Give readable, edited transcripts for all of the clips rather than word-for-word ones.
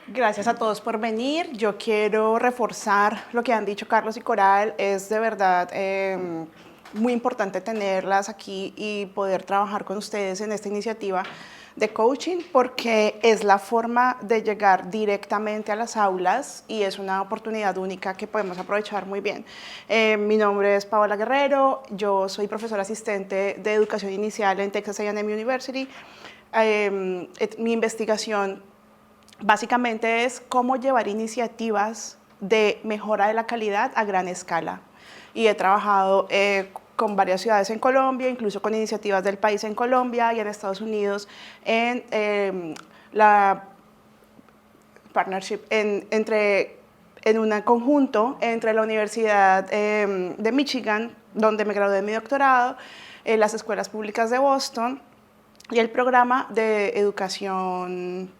Gracias a todos por venir. Yo quiero reforzar lo que han dicho Carlos y Coral. Es de verdad muy importante tenerlas aquí y poder trabajar con ustedes en esta iniciativa de coaching porque es la forma de llegar directamente a las aulas y es una oportunidad única que podemos aprovechar muy bien. Mi nombre es Paola Guerrero, yo soy profesora asistente de educación inicial en Texas A&M University. Mi investigación básicamente es cómo llevar iniciativas de mejora de la calidad a gran escala. Y he trabajado con varias ciudades en Colombia, incluso con iniciativas del país en Colombia y en Estados Unidos, en la partnership, en un conjunto entre la Universidad de Michigan, donde me gradué de mi doctorado, las escuelas públicas de Boston y el programa de educación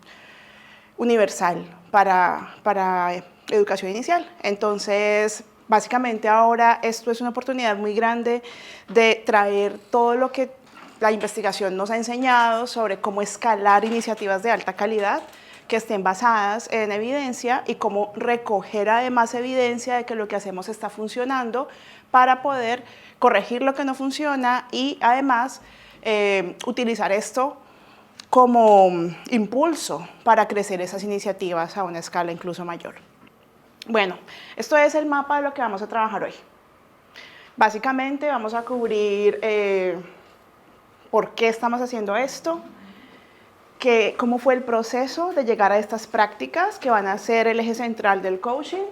universal para educación inicial. Entonces, básicamente ahora esto es una oportunidad muy grande de traer todo lo que la investigación nos ha enseñado sobre cómo escalar iniciativas de alta calidad que estén basadas en evidencia y cómo recoger además evidencia de que lo que hacemos está funcionando para poder corregir lo que no funciona y además utilizar esto como impulso para crecer esas iniciativas a una escala incluso mayor. Bueno, esto es el mapa de lo que vamos a trabajar hoy. Básicamente vamos a cubrir por qué estamos haciendo esto, cómo fue el proceso de llegar a estas prácticas que van a ser el eje central del coaching,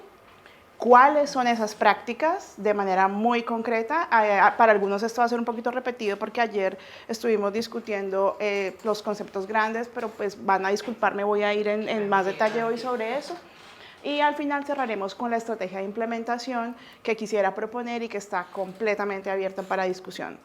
cuáles son esas prácticas de manera muy concreta. Para algunos esto va a ser un poquito repetido porque ayer estuvimos discutiendo los conceptos grandes, pero pues van a disculparme, voy a ir en más detalle hoy sobre eso. Y al final cerraremos con la estrategia de implementación que quisiera proponer y que está completamente abierta para discusión.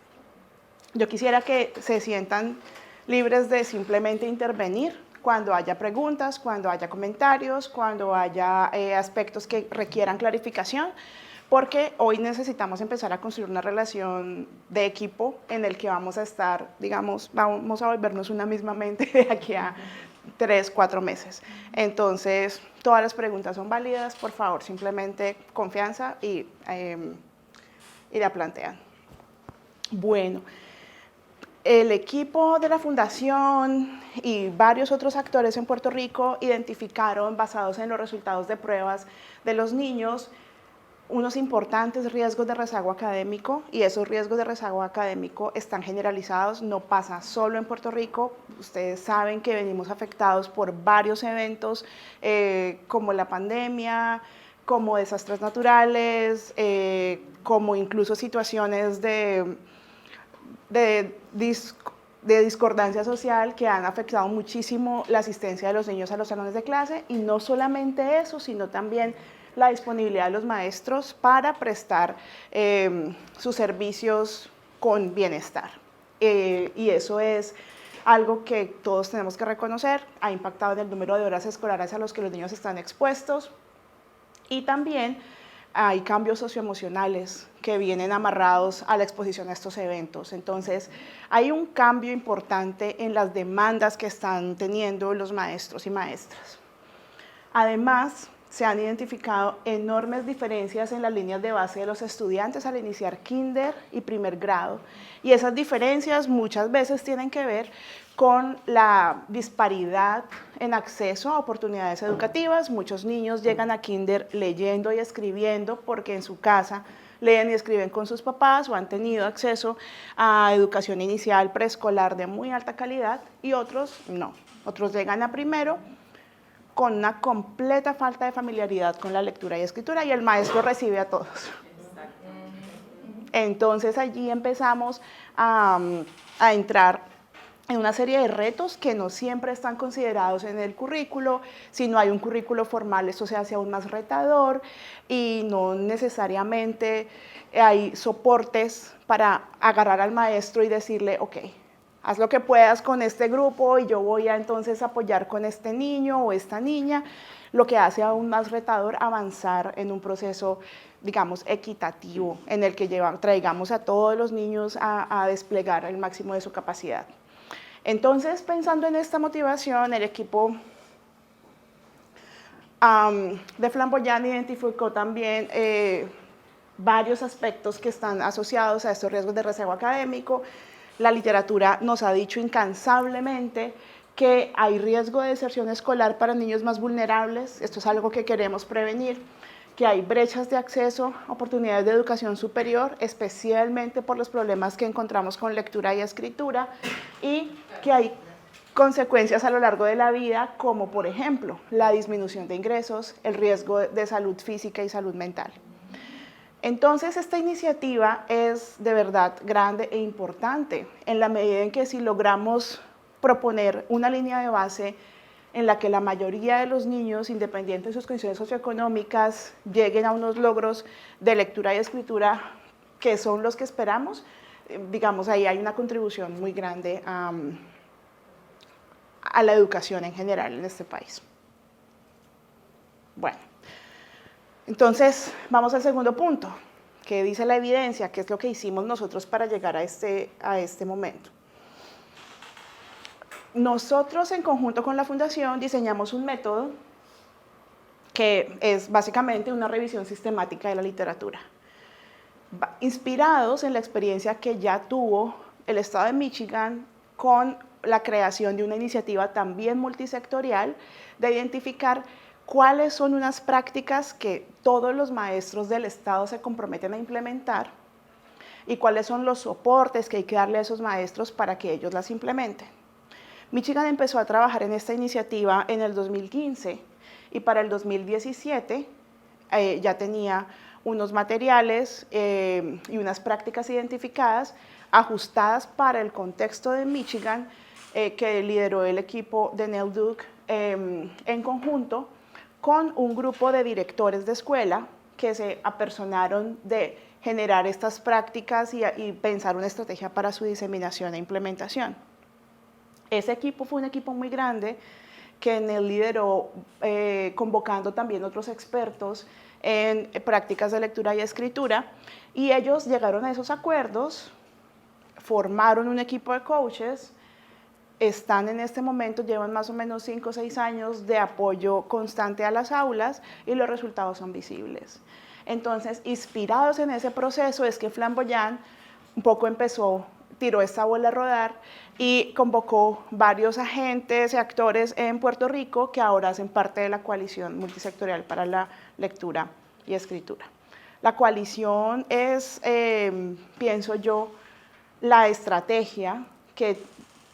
Yo quisiera que se sientan libres de simplemente intervenir cuando haya preguntas, cuando haya comentarios, cuando haya aspectos que requieran clarificación, porque hoy necesitamos empezar a construir una relación de equipo en el que vamos a estar, digamos, vamos a volvernos una misma mente de aquí a 3, 4 meses. Entonces, todas las preguntas son válidas, por favor, simplemente confianza y la plantean. Bueno. El equipo de la Fundación y varios otros actores en Puerto Rico identificaron, basados en los resultados de pruebas de los niños, unos importantes riesgos de rezago académico y esos riesgos de rezago académico están generalizados, no pasa solo en Puerto Rico. Ustedes saben que venimos afectados por varios eventos como la pandemia, como desastres naturales, como incluso situaciones de discordancia social que han afectado muchísimo la asistencia de los niños a los salones de clase y no solamente eso, sino también la disponibilidad de los maestros para prestar sus servicios con bienestar. Y eso es algo que todos tenemos que reconocer, ha impactado en el número de horas escolares a los que los niños están expuestos y también hay cambios socioemocionales que vienen amarrados a la exposición a estos eventos. Entonces, hay un cambio importante en las demandas que están teniendo los maestros y maestras. Además, se han identificado enormes diferencias en las líneas de base de los estudiantes al iniciar kinder y primer grado. Y esas diferencias muchas veces tienen que ver con la disparidad en acceso a oportunidades educativas. Muchos niños llegan a kinder leyendo y escribiendo porque en su casa leen y escriben con sus papás o han tenido acceso a educación inicial preescolar de muy alta calidad y otros no. Otros llegan a primero con una completa falta de familiaridad con la lectura y escritura y el maestro recibe a todos. Entonces allí empezamos a entrar en una serie de retos que no siempre están considerados en el currículo. Si no hay un currículo formal, esto se hace aún más retador y no necesariamente hay soportes para agarrar al maestro y decirle, ok, haz lo que puedas con este grupo y yo voy a entonces apoyar con este niño o esta niña, lo que hace aún más retador avanzar en un proceso, digamos, equitativo, en el que traigamos a todos los niños a desplegar el máximo de su capacidad. Entonces, pensando en esta motivación, el equipo De Flamboyant identificó también varios aspectos que están asociados a estos riesgos de rezago académico. La literatura nos ha dicho incansablemente que hay riesgo de deserción escolar para niños más vulnerables, esto es algo que queremos prevenir, que hay brechas de acceso a oportunidades de educación superior, especialmente por los problemas que encontramos con lectura y escritura, y que hay consecuencias a lo largo de la vida, como por ejemplo la disminución de ingresos, el riesgo de salud física y salud mental. Entonces, esta iniciativa es de verdad grande e importante en la medida en que si logramos proponer una línea de base en la que la mayoría de los niños, independientes de sus condiciones socioeconómicas, lleguen a unos logros de lectura y escritura que son los que esperamos, digamos, ahí hay una contribución muy grande a la educación en general en este país. Bueno. Entonces, vamos al segundo punto, que dice la evidencia, que es lo que hicimos nosotros para llegar a este momento. Nosotros, en conjunto con la Fundación, diseñamos un método que es básicamente una revisión sistemática de la literatura, inspirados en la experiencia que ya tuvo el Estado de Michigan con la creación de una iniciativa también multisectorial de identificar cuáles son unas prácticas que todos los maestros del Estado se comprometen a implementar y cuáles son los soportes que hay que darle a esos maestros para que ellos las implementen. Michigan empezó a trabajar en esta iniciativa en el 2015 y para el 2017 ya tenía unos materiales y unas prácticas identificadas, ajustadas para el contexto de Michigan, que lideró el equipo de Neil Duke en conjunto con un grupo de directores de escuela que se apersonaron de generar estas prácticas y pensar una estrategia para su diseminación e implementación. Ese equipo fue un equipo muy grande que Neil lideró convocando también otros expertos en prácticas de lectura y escritura, y ellos llegaron a esos acuerdos, formaron un equipo de coaches, están en este momento, llevan más o menos 5 o 6 años de apoyo constante a las aulas y los resultados son visibles. Entonces, inspirados en ese proceso es que Flamboyant un poco tiró esta bola a rodar y convocó varios agentes y actores en Puerto Rico que ahora hacen parte de la coalición multisectorial para la lectura y escritura. La coalición es, pienso yo, la estrategia que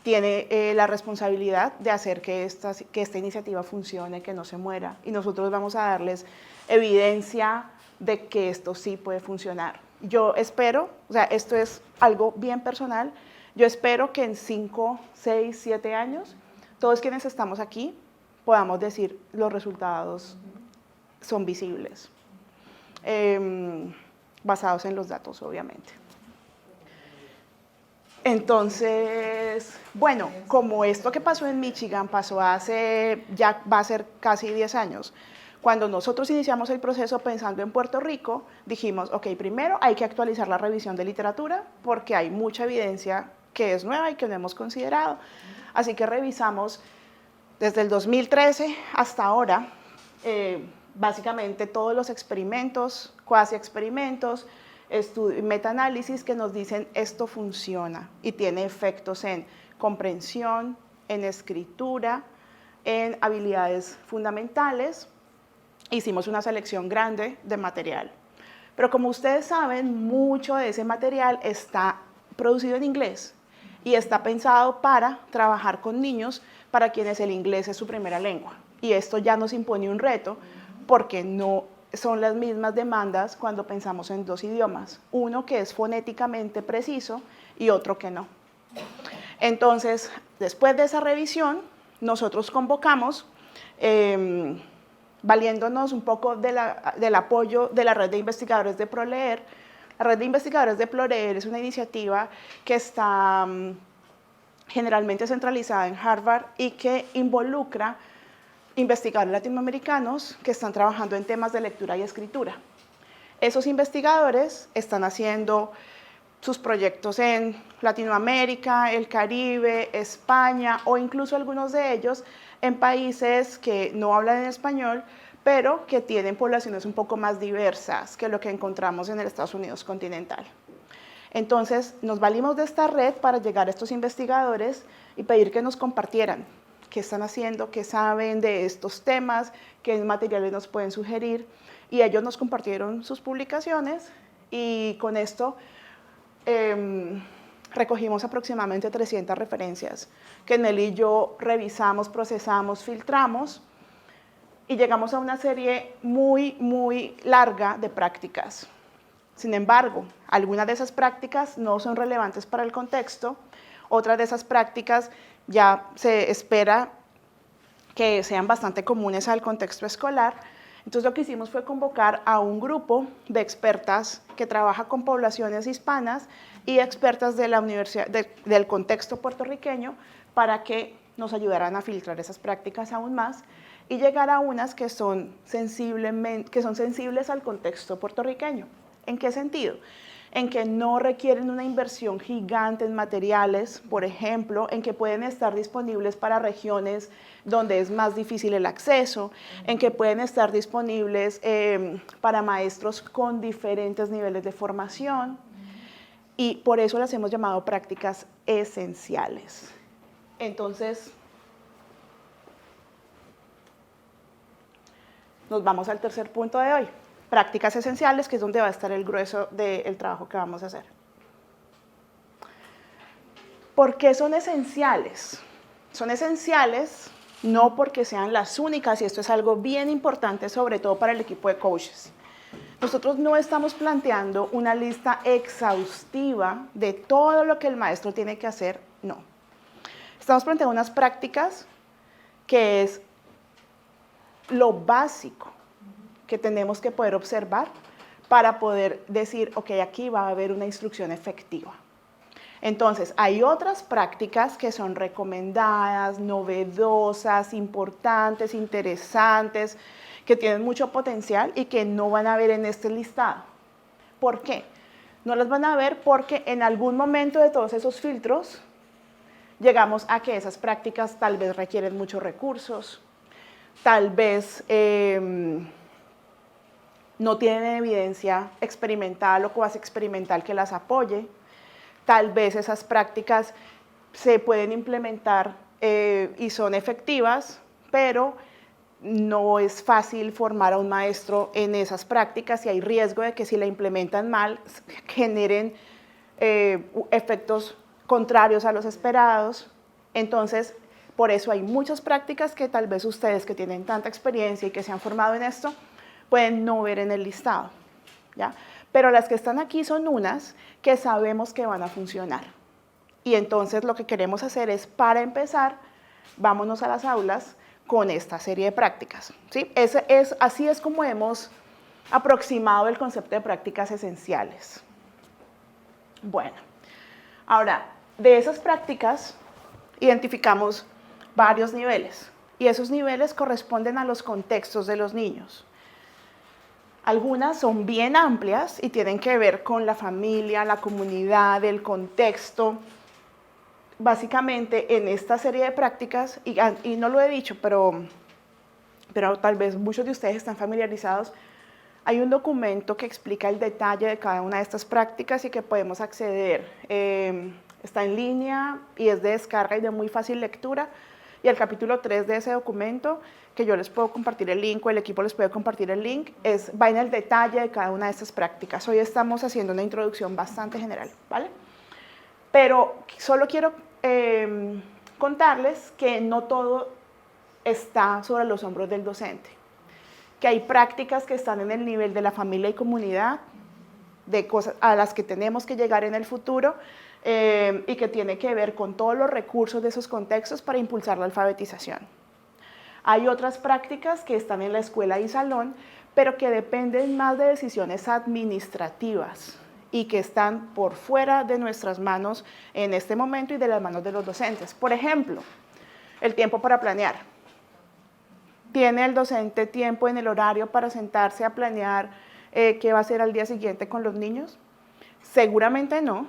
tiene la responsabilidad de hacer que esta iniciativa funcione, que no se muera, y nosotros vamos a darles evidencia de que esto sí puede funcionar. Yo espero, o sea, esto es algo bien personal, yo espero que en 5, 6, 7 años, todos quienes estamos aquí podamos decir los resultados son visibles, basados en los datos, obviamente. Entonces, bueno, como esto que pasó en Michigan pasó ya va a ser casi 10 años, cuando nosotros iniciamos el proceso pensando en Puerto Rico, dijimos, ok, primero hay que actualizar la revisión de literatura porque hay mucha evidencia que es nueva y que no hemos considerado. Así que revisamos desde el 2013 hasta ahora, básicamente todos los experimentos, cuasi experimentos, metaanálisis que nos dicen esto funciona y tiene efectos en comprensión, en escritura, en habilidades fundamentales. Hicimos una selección grande de material. Pero como ustedes saben, mucho de ese material está producido en inglés y está pensado para trabajar con niños para quienes el inglés es su primera lengua. Y esto ya nos impone un reto porque no son las mismas demandas cuando pensamos en dos idiomas, uno que es fonéticamente preciso y otro que no. Entonces, después de esa revisión, nosotros convocamos, valiéndonos un poco del apoyo de la red de investigadores de ProLeer. La red de investigadores de ProLeer es una iniciativa que está generalmente centralizada en Harvard y que involucra investigadores latinoamericanos que están trabajando en temas de lectura y escritura. Esos investigadores están haciendo sus proyectos en Latinoamérica, el Caribe, España o incluso algunos de ellos en países que no hablan en español, pero que tienen poblaciones un poco más diversas que lo que encontramos en el Estados Unidos continental. Entonces, nos valimos de esta red para llegar a estos investigadores y pedir que nos compartieran qué están haciendo, qué saben de estos temas, qué materiales nos pueden sugerir. Y ellos nos compartieron sus publicaciones y con esto recogimos aproximadamente 300 referencias que Nelly y yo revisamos, procesamos, filtramos y llegamos a una serie muy larga de prácticas. Sin embargo, algunas de esas prácticas no son relevantes para el contexto, otras de esas prácticas ya se espera que sean bastante comunes al contexto escolar. Entonces lo que hicimos fue convocar a un grupo de expertas que trabaja con poblaciones hispanas y expertas de la universidad, del contexto puertorriqueño para que nos ayudaran a filtrar esas prácticas aún más y llegar a unas que son sensibles al contexto puertorriqueño. ¿En qué sentido? En que no requieren una inversión gigante en materiales, por ejemplo, en que pueden estar disponibles para regiones donde es más difícil el acceso, en que pueden estar disponibles para maestros con diferentes niveles de formación, y por eso las hemos llamado prácticas esenciales. Entonces, nos vamos al tercer punto de hoy. Prácticas esenciales, que es donde va a estar el grueso del trabajo que vamos a hacer. ¿Por qué son esenciales? Son esenciales no porque sean las únicas, y esto es algo bien importante, sobre todo para el equipo de coaches. Nosotros no estamos planteando una lista exhaustiva de todo lo que el maestro tiene que hacer, no. Estamos planteando unas prácticas que es lo básico que tenemos que poder observar para poder decir, ok, aquí va a haber una instrucción efectiva. Entonces, hay otras prácticas que son recomendadas, novedosas, importantes, interesantes, que tienen mucho potencial y que no van a ver en este listado. ¿Por qué? No las van a ver porque en algún momento de todos esos filtros llegamos a que esas prácticas tal vez requieren muchos recursos, tal vez no tienen evidencia experimental o cuasi experimental que las apoye. Tal vez esas prácticas se pueden implementar y son efectivas, pero no es fácil formar a un maestro en esas prácticas y hay riesgo de que si la implementan mal generen efectos contrarios a los esperados. Entonces, por eso hay muchas prácticas que tal vez ustedes que tienen tanta experiencia y que se han formado en esto, pueden no ver en el listado, ¿ya? Pero las que están aquí son unas que sabemos que van a funcionar. Y entonces lo que queremos hacer es, para empezar, vámonos a las aulas con esta serie de prácticas, ¿sí? Así es como hemos aproximado el concepto de prácticas esenciales. Bueno, ahora, de esas prácticas identificamos varios niveles y esos niveles corresponden a los contextos de los niños. Algunas son bien amplias y tienen que ver con la familia, la comunidad, el contexto. Básicamente, en esta serie de prácticas, y no lo he dicho, pero tal vez muchos de ustedes están familiarizados, hay un documento que explica el detalle de cada una de estas prácticas y que podemos acceder. Está en línea y es de descarga y de muy fácil lectura. Y el capítulo 3 de ese documento, que yo les puedo compartir el link o el equipo les puede compartir el link, va en el detalle de cada una de estas prácticas. Hoy estamos haciendo una introducción bastante general, ¿vale? Pero solo quiero contarles que no todo está sobre los hombros del docente, que hay prácticas que están en el nivel de la familia y comunidad, de cosas a las que tenemos que llegar en el futuro y que tiene que ver con todos los recursos de esos contextos para impulsar la alfabetización. Hay otras prácticas que están en la escuela y salón, pero que dependen más de decisiones administrativas y que están por fuera de nuestras manos en este momento y de las manos de los docentes. Por ejemplo, el tiempo para planear. ¿Tiene el docente tiempo en el horario para sentarse a planear qué va a hacer al día siguiente con los niños? Seguramente no,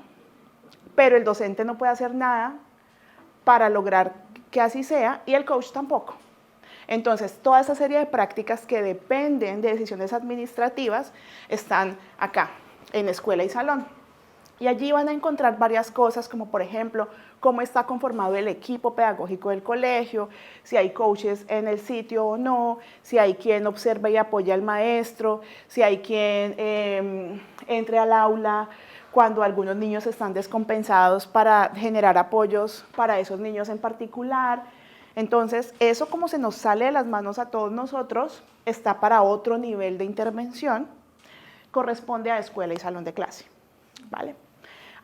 pero el docente no puede hacer nada para lograr que así sea y el coach tampoco. Entonces, toda esa serie de prácticas que dependen de decisiones administrativas están acá, en escuela y salón. Y allí van a encontrar varias cosas, como por ejemplo, cómo está conformado el equipo pedagógico del colegio, si hay coaches en el sitio o no, si hay quien observa y apoya al maestro, si hay quien entre al aula cuando algunos niños están descompensados para generar apoyos para esos niños en particular. Entonces, eso como se nos sale de las manos a todos nosotros, está para otro nivel de intervención, corresponde a escuela y salón de clase, ¿vale?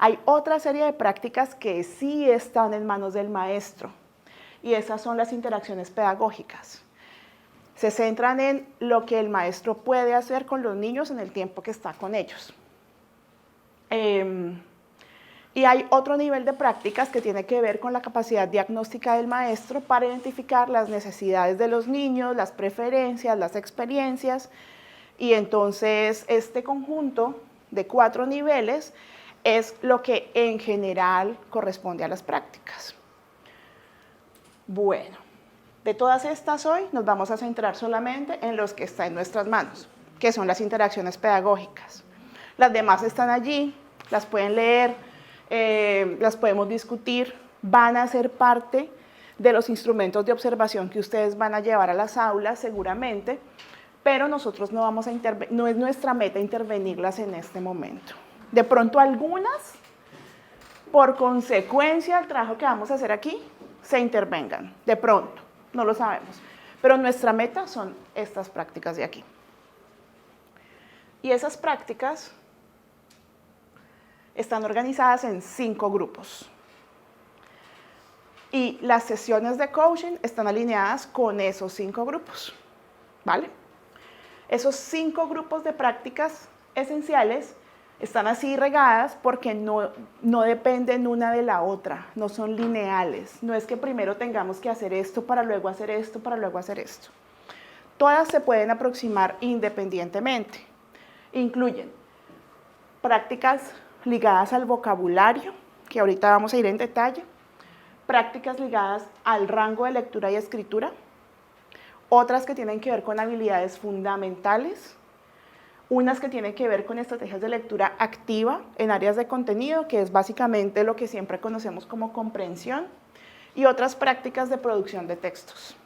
Hay otra serie de prácticas que sí están en manos del maestro, y esas son las interacciones pedagógicas. Se centran en lo que el maestro puede hacer con los niños en el tiempo que está con ellos. Y hay otro nivel de prácticas que tiene que ver con la capacidad diagnóstica del maestro para identificar las necesidades de los niños, las preferencias, las experiencias. Y entonces este conjunto de 4 niveles es lo que en general corresponde a las prácticas. Bueno, de todas estas hoy nos vamos a centrar solamente en los que están en nuestras manos, que son las interacciones pedagógicas. Las demás están allí, las pueden leer, las podemos discutir, van a ser parte de los instrumentos de observación que ustedes van a llevar a las aulas seguramente, pero nosotros no vamos a no es nuestra meta intervenirlas en este momento. De pronto algunas, por consecuencia del trabajo que vamos a hacer aquí, se intervengan, de pronto, no lo sabemos. Pero nuestra meta son estas prácticas de aquí. Y esas prácticas están organizadas en 5 grupos. Y las sesiones de coaching están alineadas con esos 5 grupos, ¿vale? Esos 5 grupos de prácticas esenciales están así regadas porque no dependen una de la otra, no son lineales. No es que primero tengamos que hacer esto para luego hacer esto, para luego hacer esto. Todas se pueden aproximar independientemente. Incluyen prácticas ligadas al vocabulario, que ahorita vamos a ir en detalle, prácticas ligadas al rango de lectura y escritura, otras que tienen que ver con habilidades fundamentales, unas que tienen que ver con estrategias de lectura activa en áreas de contenido, que es básicamente lo que siempre conocemos como comprensión, y otras prácticas de producción de textos.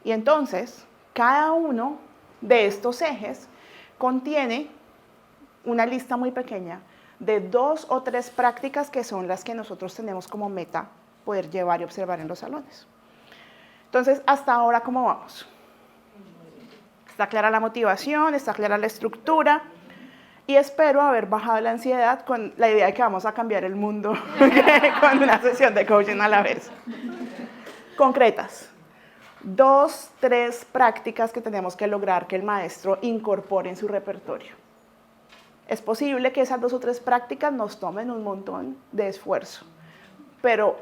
Y entonces, cada uno de estos ejes contiene una lista muy pequeña de 2 o 3 prácticas que son las que nosotros tenemos como meta poder llevar y observar en los salones. Entonces, hasta ahora, ¿cómo vamos? Está clara la motivación, está clara la estructura y espero haber bajado la ansiedad con la idea de que vamos a cambiar el mundo con una sesión de coaching a la vez. Concretas. 2, 3 prácticas que tenemos que lograr que el maestro incorpore en su repertorio. Es posible que esas 2 o 3 prácticas nos tomen un montón de esfuerzo, pero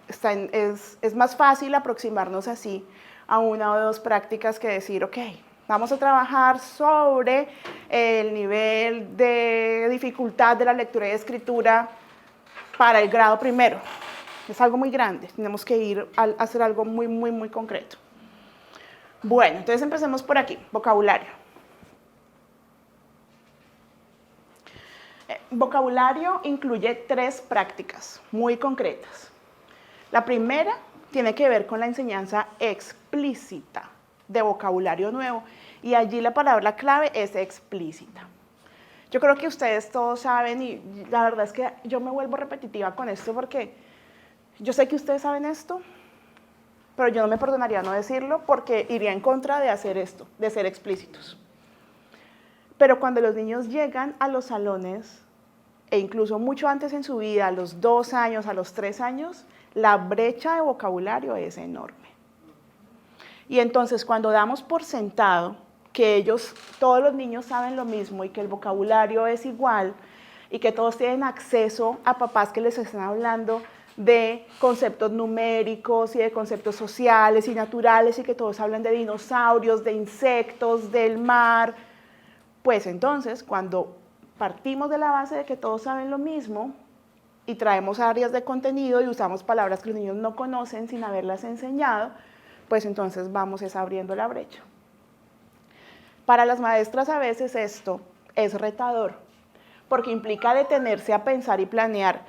es más fácil aproximarnos así a 1 o 2 prácticas que decir, ok, vamos a trabajar sobre el nivel de dificultad de la lectura y escritura para el grado primero. Es algo muy grande, tenemos que ir a hacer algo muy, muy, muy concreto. Bueno, entonces empecemos por aquí, vocabulario. Vocabulario incluye 3 prácticas muy concretas. La primera tiene que ver con la enseñanza explícita de vocabulario nuevo y allí la palabra clave es explícita. Yo creo que ustedes todos saben y la verdad es que yo me vuelvo repetitiva con esto porque yo sé que ustedes saben esto, pero yo no me perdonaría no decirlo porque iría en contra de hacer esto, de ser explícitos. Pero cuando los niños llegan a los salones, e incluso mucho antes en su vida, a los 2 años, a los 3 años, la brecha de vocabulario es enorme. Y entonces cuando damos por sentado que todos los niños saben lo mismo y que el vocabulario es igual y que todos tienen acceso a papás que les están hablando de conceptos numéricos y de conceptos sociales y naturales y que todos hablan de dinosaurios, de insectos, del mar, pues entonces cuando partimos de la base de que todos saben lo mismo y traemos áreas de contenido y usamos palabras que los niños no conocen sin haberlas enseñado, pues entonces vamos abriendo la brecha. Para las maestras a veces esto es retador, porque implica detenerse a pensar y planear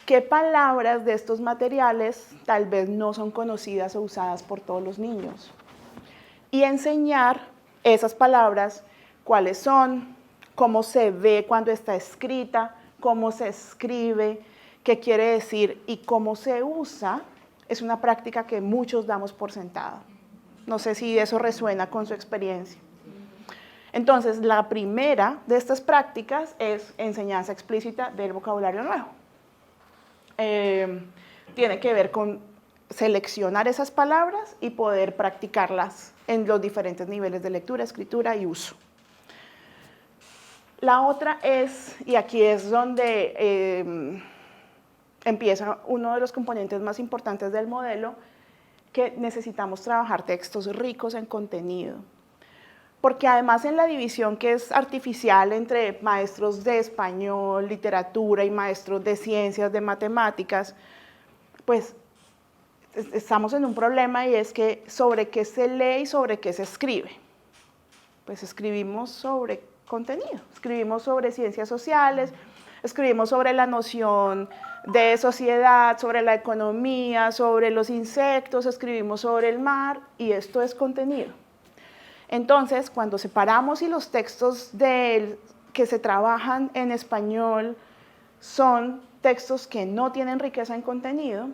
qué palabras de estos materiales tal vez no son conocidas o usadas por todos los niños. Y enseñar esas palabras, cuáles son, cómo se ve cuando está escrita, cómo se escribe, qué quiere decir y cómo se usa, es una práctica que muchos damos por sentado. No sé si eso resuena con su experiencia. Entonces, la primera de estas prácticas es enseñanza explícita del vocabulario nuevo. Tiene que ver con seleccionar esas palabras y poder practicarlas en los diferentes niveles de lectura, escritura y uso. La otra es, y aquí es donde empieza uno de los componentes más importantes del modelo, que necesitamos trabajar textos ricos en contenido. Porque además en la división que es artificial entre maestros de español, literatura y maestros de ciencias, de matemáticas, pues estamos en un problema y es que sobre qué se lee y sobre qué se escribe. Pues escribimos sobre contenido, escribimos sobre ciencias sociales, escribimos sobre la noción de sociedad, sobre la economía, sobre los insectos, escribimos sobre el mar y esto es contenido. Entonces, cuando separamos y los textos que se trabajan en español son textos que no tienen riqueza en contenido,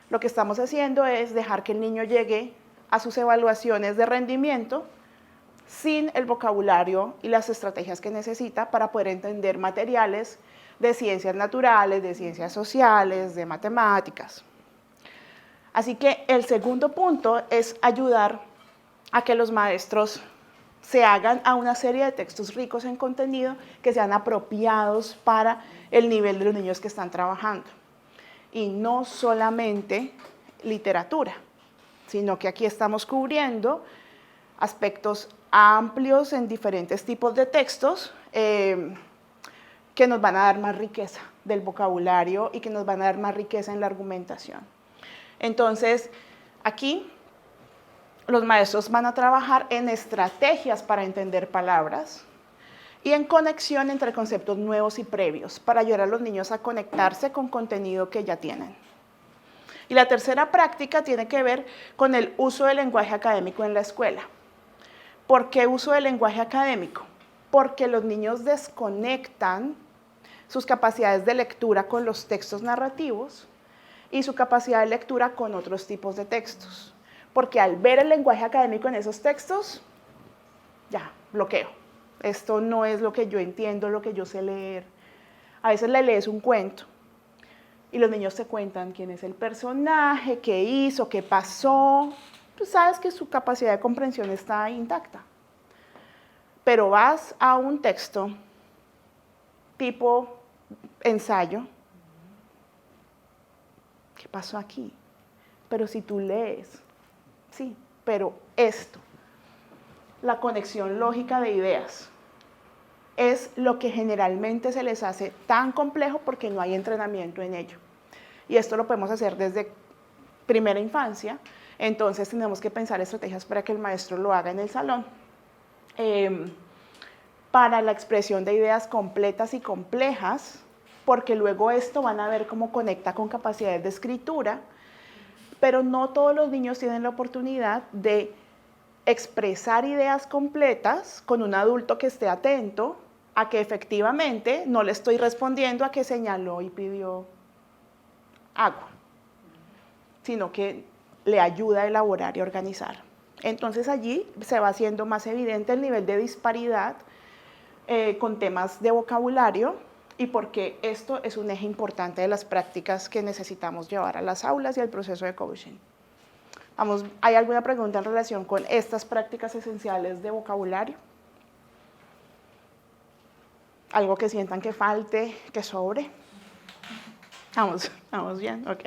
lo que estamos haciendo es dejar que el niño llegue a sus evaluaciones de rendimiento sin el vocabulario y las estrategias que necesita para poder entender materiales de ciencias naturales, de ciencias sociales, de matemáticas. Así que el segundo punto es ayudar a que los maestros se hagan a una serie de textos ricos en contenido que sean apropiados para el nivel de los niños que están trabajando. Y no solamente literatura, sino que aquí estamos cubriendo aspectos amplios en diferentes tipos de textos que nos van a dar más riqueza del vocabulario y que nos van a dar más riqueza en la argumentación. Entonces, aquí los maestros van a trabajar en estrategias para entender palabras y en conexión entre conceptos nuevos y previos para ayudar a los niños a conectarse con contenido que ya tienen. Y la tercera práctica tiene que ver con el uso del lenguaje académico en la escuela. ¿Por qué uso del lenguaje académico? Porque los niños desconectan sus capacidades de lectura con los textos narrativos y su capacidad de lectura con otros tipos de textos. Porque al ver el lenguaje académico en esos textos, ya, bloqueo. Esto no es lo que yo entiendo, lo que yo sé leer. A veces le lees un cuento y los niños te cuentan quién es el personaje, qué hizo, qué pasó. Tú sabes que su capacidad de comprensión está intacta. Pero vas a un texto tipo ensayo. ¿Qué pasó aquí? Pero si tú lees, sí, pero esto, la conexión lógica de ideas, es lo que generalmente se les hace tan complejo porque no hay entrenamiento en ello. Y esto lo podemos hacer desde primera infancia, entonces tenemos que pensar estrategias para que el maestro lo haga en el salón. Para la expresión de ideas completas y complejas, porque luego esto van a ver cómo conecta con capacidades de escritura, pero no todos los niños tienen la oportunidad de expresar ideas completas con un adulto que esté atento a que efectivamente no le estoy respondiendo a que señaló y pidió agua, sino que le ayuda a elaborar y organizar. Entonces allí se va haciendo más evidente el nivel de disparidad con temas de vocabulario y porque esto es un eje importante de las prácticas que necesitamos llevar a las aulas y al proceso de coaching. Vamos, ¿hay alguna pregunta en relación con estas prácticas esenciales de vocabulario? ¿Algo que sientan que falte, que sobre? ¿Vamos bien? Ok.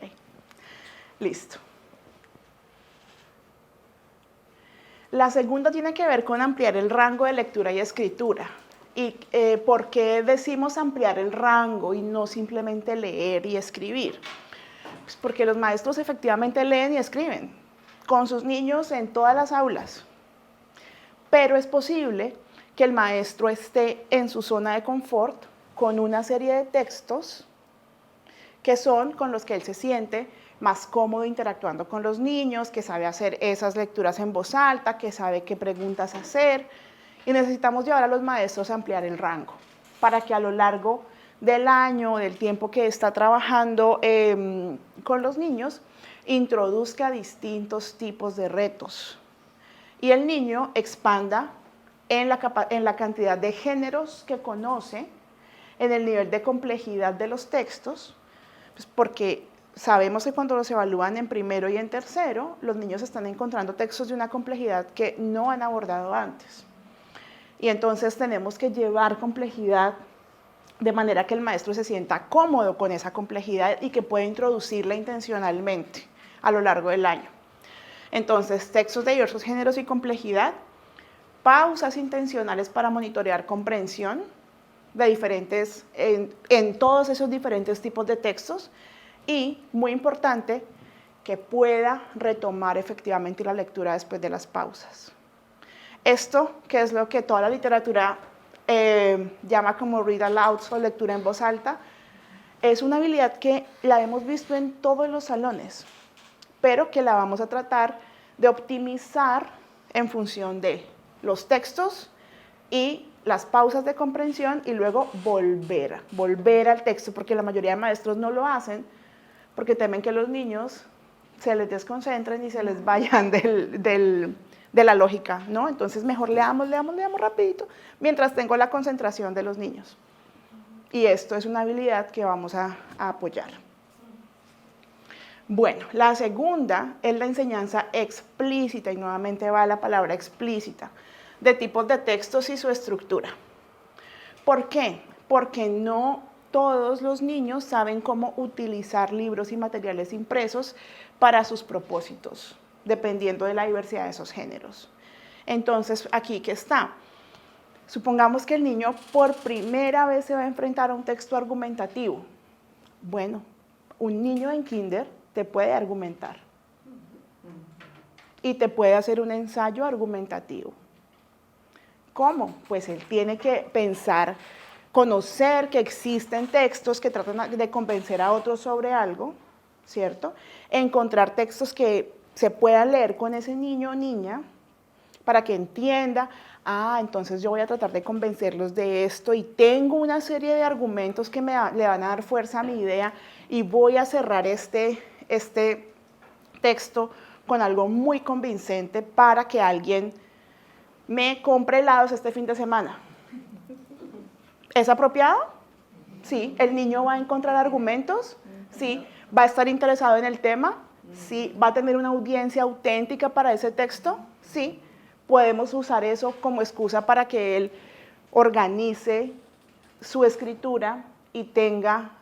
Listo. La segunda tiene que ver con ampliar el rango de lectura y escritura. ¿Y por qué decimos ampliar el rango y no simplemente leer y escribir? Pues porque los maestros efectivamente leen y escriben con sus niños en todas las aulas, pero es posible que el maestro esté en su zona de confort con una serie de textos que son con los que él se siente más cómodo interactuando con los niños, que sabe hacer esas lecturas en voz alta, que sabe qué preguntas hacer, y necesitamos llevar a los maestros a ampliar el rango para que a lo largo del año, del tiempo que está trabajando con los niños, introduzca distintos tipos de retos y el niño expanda en la cantidad de géneros que conoce, en el nivel de complejidad de los textos, pues porque sabemos que cuando los evalúan en primero y en tercero, los niños están encontrando textos de una complejidad que no han abordado antes. Y entonces tenemos que llevar complejidad de manera que el maestro se sienta cómodo con esa complejidad y que pueda introducirla intencionalmente a lo largo del año. Entonces, textos de diversos géneros y complejidad, pausas intencionales para monitorear comprensión de diferentes, en todos esos diferentes tipos de textos y, muy importante, que pueda retomar efectivamente la lectura después de las pausas. Esto, que es lo que toda la literatura llama como read aloud o lectura en voz alta, es una habilidad que la hemos visto en todos los salones, pero que la vamos a tratar de optimizar en función de los textos y las pausas de comprensión y luego volver al texto, porque la mayoría de maestros no lo hacen porque temen que los niños se les desconcentren y se les vayan de la lógica, ¿no? Entonces mejor leamos rapidito mientras tengo la concentración de los niños. Y esto es una habilidad que vamos a apoyar. Bueno, la segunda es la enseñanza explícita, y nuevamente va la palabra explícita, de tipos de textos y su estructura. ¿Por qué? Porque no todos los niños saben cómo utilizar libros y materiales impresos para sus propósitos, dependiendo de la diversidad de esos géneros. Entonces, aquí que está. Supongamos que el niño por primera vez se va a enfrentar a un texto argumentativo. Bueno, un niño en kinder te puede argumentar y te puede hacer un ensayo argumentativo. ¿Cómo? Pues él tiene que pensar, conocer que existen textos que tratan de convencer a otros sobre algo, ¿cierto? Encontrar textos que se puedan leer con ese niño o niña para que entienda, entonces yo voy a tratar de convencerlos de esto y tengo una serie de argumentos que le van a dar fuerza a mi idea y voy a cerrar este texto con algo muy convincente para que alguien me compre helados este fin de semana. ¿Es apropiado? Sí. ¿El niño va a encontrar argumentos? Sí. ¿Va a estar interesado en el tema? Sí. ¿Va a tener una audiencia auténtica para ese texto? Sí. Podemos usar eso como excusa para que él organice su escritura y tenga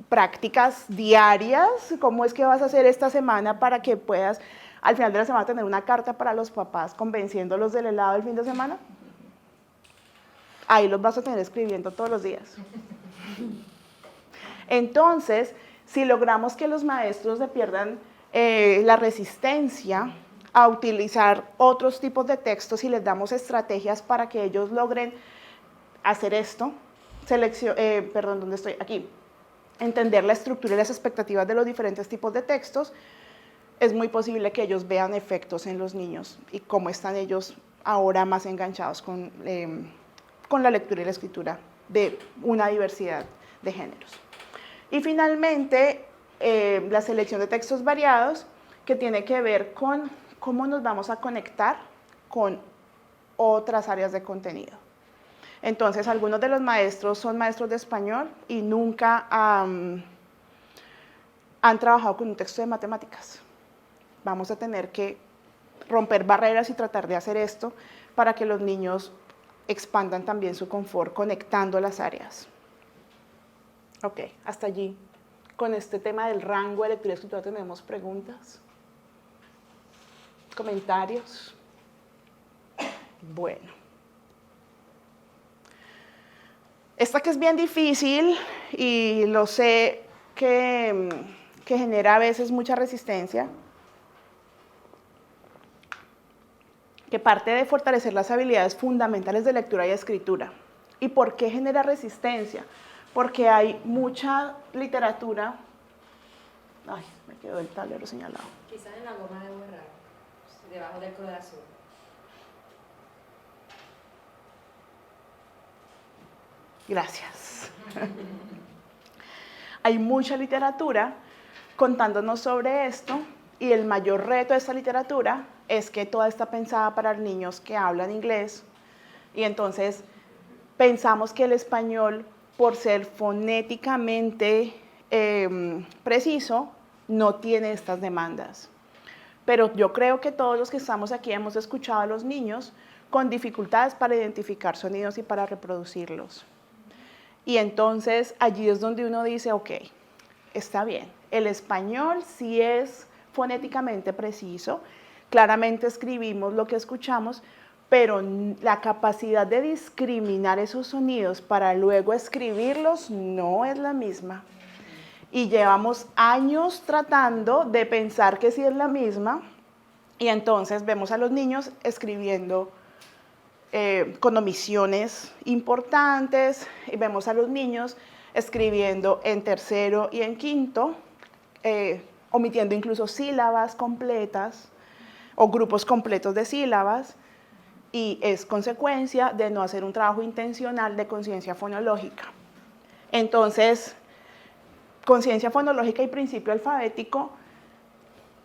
prácticas diarias. ¿Cómo es que vas a hacer esta semana para que puedas al final de la semana tener una carta para los papás convenciéndolos del helado del fin de semana? Ahí los vas a tener escribiendo todos los días. Entonces, si logramos que los maestros se pierdan la resistencia a utilizar otros tipos de textos y les damos estrategias para que ellos logren hacer esto, ¿dónde estoy? Aquí. Entender la estructura y las expectativas de los diferentes tipos de textos, es muy posible que ellos vean efectos en los niños y cómo están ellos ahora más enganchados con la lectura y la escritura de una diversidad de géneros. Y finalmente, la selección de textos variados, que tiene que ver con cómo nos vamos a conectar con otras áreas de contenido. Entonces, algunos de los maestros son maestros de español y nunca han trabajado con un texto de matemáticas. Vamos a tener que romper barreras y tratar de hacer esto para que los niños expandan también su confort conectando las áreas. Ok, hasta allí. Con este tema del rango de lectura y escritura tenemos preguntas, comentarios. Bueno. Esta que es bien difícil y lo sé que genera a veces mucha resistencia. que parte de fortalecer las habilidades fundamentales de lectura y escritura. ¿Y por qué genera resistencia? Porque hay mucha literatura. Ay, me quedó el tablero señalado. Quizás en la goma de borrar, debajo del color azul. Gracias. Hay mucha literatura contándonos sobre esto y el mayor reto de esta literatura es que toda está pensada para niños que hablan inglés y entonces pensamos que el español, por ser fonéticamente preciso, no tiene estas demandas. Pero yo creo que todos los que estamos aquí hemos escuchado a los niños con dificultades para identificar sonidos y para reproducirlos. Y entonces allí es donde uno dice, ok, está bien, el español sí es fonéticamente preciso, claramente escribimos lo que escuchamos, pero la capacidad de discriminar esos sonidos para luego escribirlos no es la misma. Y llevamos años tratando de pensar que sí es la misma, y entonces vemos a los niños escribiendo con omisiones importantes, y vemos a los niños escribiendo en tercero y en quinto, omitiendo incluso sílabas completas o grupos completos de sílabas, y es consecuencia de no hacer un trabajo intencional de conciencia fonológica. Entonces, conciencia fonológica y principio alfabético,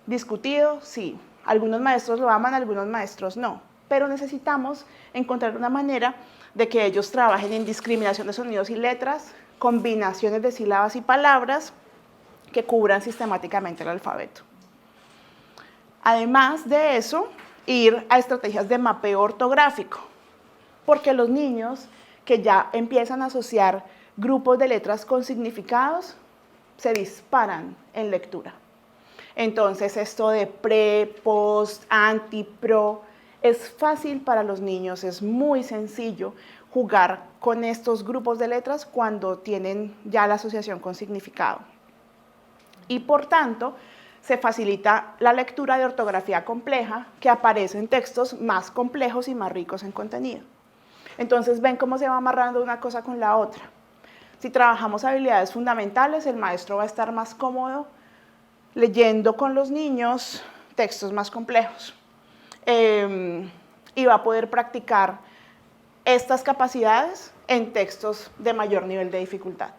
discutido, sí. Algunos maestros lo aman, algunos maestros no. Pero necesitamos encontrar una manera de que ellos trabajen en discriminación de sonidos y letras, combinaciones de sílabas y palabras que cubran sistemáticamente el alfabeto. Además de eso, ir a estrategias de mapeo ortográfico, porque los niños que ya empiezan a asociar grupos de letras con significados se disparan en lectura. Entonces, esto de pre, post, anti, pro, es fácil para los niños, es muy sencillo jugar con estos grupos de letras cuando tienen ya la asociación con significado. Y por tanto, se facilita la lectura de ortografía compleja que aparece en textos más complejos y más ricos en contenido. Entonces, ven cómo se va amarrando una cosa con la otra. Si trabajamos habilidades fundamentales, el maestro va a estar más cómodo leyendo con los niños textos más complejos. Y va a poder practicar estas capacidades en textos de mayor nivel de dificultad.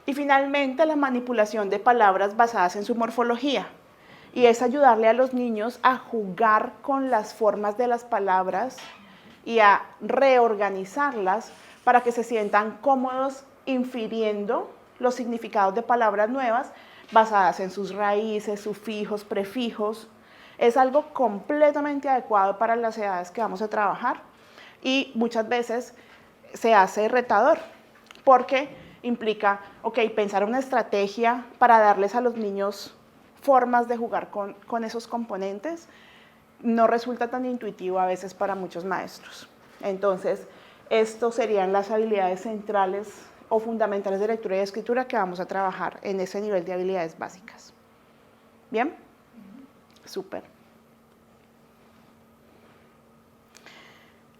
Y finalmente, la manipulación de palabras basadas en su morfología. Y es ayudarle a los niños a jugar con las formas de las palabras y a reorganizarlas para que se sientan cómodos infiriendo los significados de palabras nuevas basadas en sus raíces, sufijos, prefijos. Es algo completamente adecuado para las edades que vamos a trabajar y muchas veces se hace retador porque implica, ok, pensar una estrategia para darles a los niños formas de jugar con esos componentes no resulta tan intuitivo a veces para muchos maestros. Entonces, estos serían las habilidades centrales o fundamentales de lectura y escritura que vamos a trabajar en ese nivel de habilidades básicas. ¿Bien? Súper.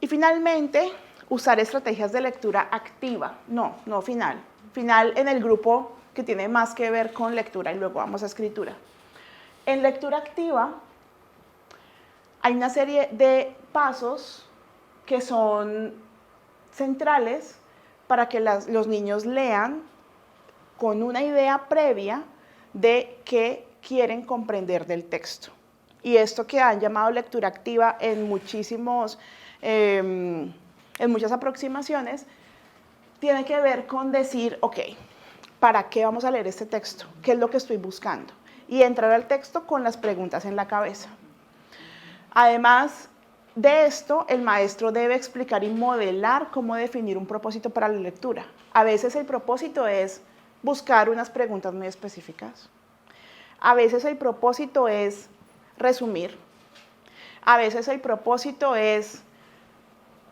Y finalmente, usar estrategias de lectura activa. No final. Final en el grupo que tiene más que ver con lectura y luego vamos a escritura. En lectura activa hay una serie de pasos que son centrales para que los niños lean con una idea previa de qué quieren comprender del texto. Y esto que han llamado lectura activa en muchas aproximaciones, tiene que ver con decir, ok, ¿para qué vamos a leer este texto? ¿Qué es lo que estoy buscando? Y entrar al texto con las preguntas en la cabeza. Además de esto, el maestro debe explicar y modelar cómo definir un propósito para la lectura. A veces el propósito es buscar unas preguntas muy específicas. A veces el propósito es resumir. A veces el propósito es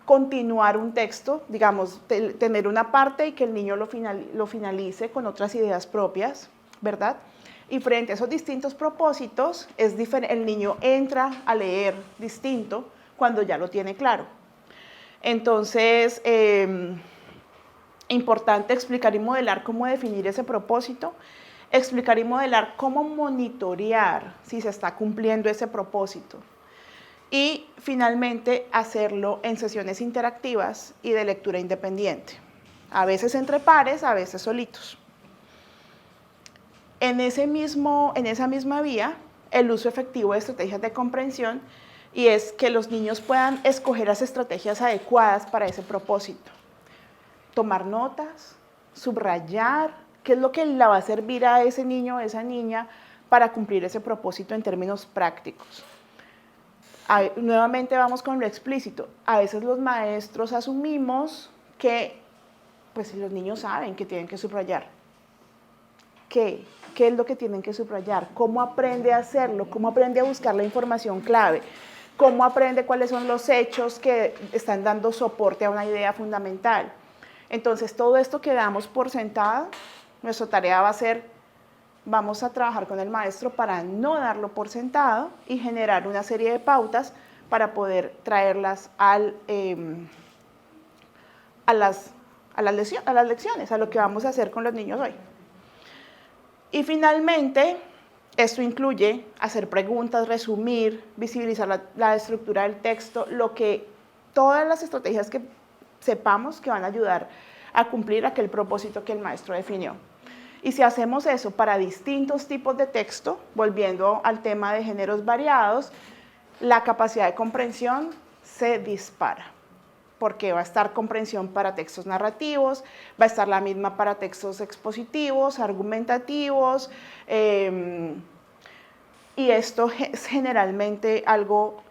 continuar un texto, digamos, tener una parte y que el niño lo finalice con otras ideas propias, ¿verdad? Y frente a esos distintos propósitos, el niño entra a leer distinto cuando ya lo tiene claro. Entonces, importante explicar y modelar cómo definir ese propósito, explicar y modelar cómo monitorear si se está cumpliendo ese propósito. Y finalmente hacerlo en sesiones interactivas y de lectura independiente, a veces entre pares, a veces solitos. En esa misma vía, el uso efectivo de estrategias de comprensión, y es que los niños puedan escoger las estrategias adecuadas para ese propósito. Tomar notas, subrayar, qué es lo que le va a servir a ese niño o esa niña para cumplir ese propósito en términos prácticos. Nuevamente vamos con lo explícito. A veces los maestros asumimos que pues los niños saben que tienen que subrayar. ¿Qué es lo que tienen que subrayar? ¿Cómo aprende a hacerlo? ¿Cómo aprende a buscar la información clave? ¿Cómo aprende cuáles son los hechos que están dando soporte a una idea fundamental? Entonces, todo esto que damos por sentado, nuestra tarea va a ser, vamos a trabajar con el maestro para no darlo por sentado y generar una serie de pautas para poder traerlas a las lecciones, a lo que vamos a hacer con los niños hoy. Y finalmente, esto incluye hacer preguntas, resumir, visibilizar la estructura del texto, todas las estrategias que sepamos que van a ayudar a cumplir aquel propósito que el maestro definió. Y si hacemos eso para distintos tipos de texto, volviendo al tema de géneros variados, la capacidad de comprensión se dispara, porque va a estar comprensión para textos narrativos, va a estar la misma para textos expositivos, argumentativos, y esto es generalmente algo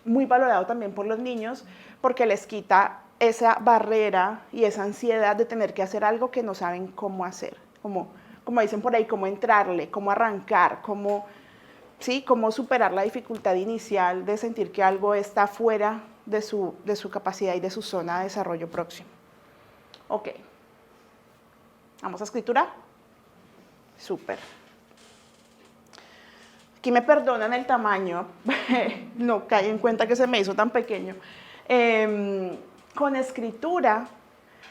muy valorado también por los niños, porque les quita esa barrera y esa ansiedad de tener que hacer algo que no saben cómo hacer, como dicen por ahí, cómo entrarle, cómo arrancar, cómo superar la dificultad inicial de sentir que algo está fuera de su capacidad y de su zona de desarrollo próximo. Ok. ¿Vamos a escritura? Súper. Aquí me perdonan el tamaño, no caí en cuenta que se me hizo tan pequeño. Con escritura,